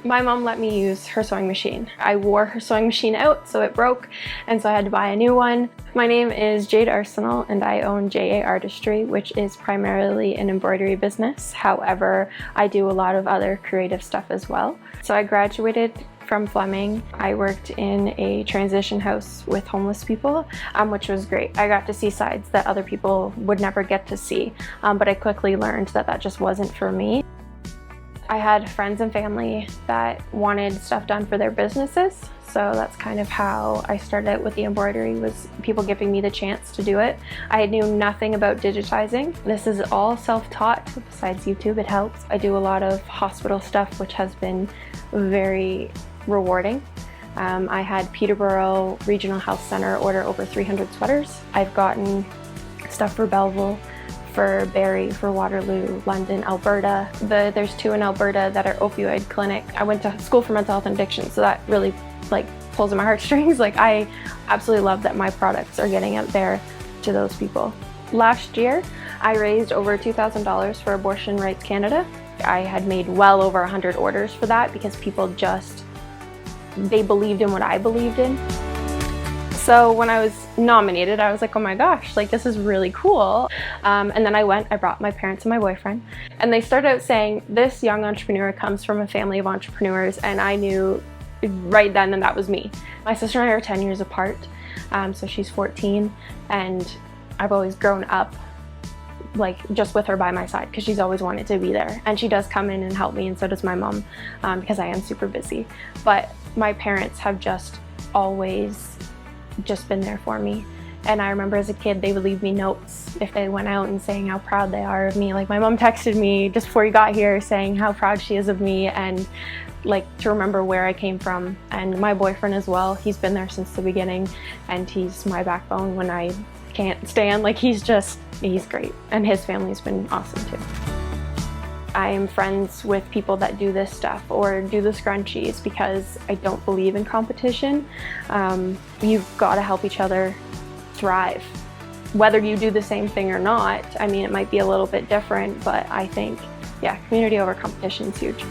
My mom let me use her sewing machine. I wore her sewing machine out, so it broke, and so I had to buy a new one. My name is Jade Arsenault, and I own Jade Artistry, which is primarily an embroidery business. However, I do a lot of other creative stuff as well. So I graduated from Fleming. I worked in a transition house with homeless people, which was great. I got to see sides that other people would never get to see, but I quickly learned that that just wasn't for me. I had friends and family that wanted stuff done for their businesses, so that's kind of how I started with the embroidery, was people giving me the chance to do it. I knew nothing about digitizing. This is all self-taught. Besides YouTube, it helps. I do a lot of hospital stuff, which has been very rewarding. I had Peterborough Regional Health Center order over 300 sweaters. I've gotten stuff for Belleville, for Barrie, for Waterloo, London, Alberta. There's 2 in Alberta that are opioid clinic. I went to school for mental health and addiction, so that really pulls at my heartstrings. I absolutely love that my products are getting out there to those people. Last year, I raised over $2,000 for Abortion Rights Canada. I had made well over 100 orders for that because people they believed in what I believed in. So when I was nominated, I was like, oh my gosh, this is really cool. And then I brought my parents and my boyfriend, and they started out saying, this young entrepreneur comes from a family of entrepreneurs, and I knew right then that was me. My sister and I are 10 years apart, so she's 14, and I've always grown up just with her by my side because she's always wanted to be there, and she does come in and help me, and so does my mom, because I am super busy. But my parents have just always been there for me. And I remember as a kid, they would leave me notes if they went out and saying how proud they are of me. My mom texted me just before you got here saying how proud she is of me, and to remember where I came from. And my boyfriend as well, he's been there since the beginning, and he's my backbone when I can't stand. He's great, and his family's been awesome too. I am friends with people that do this stuff or do the scrunchies because I don't believe in competition. You've got to help each other thrive. Whether you do the same thing or not, it might be a little bit different, but I think, yeah, community over competition is huge.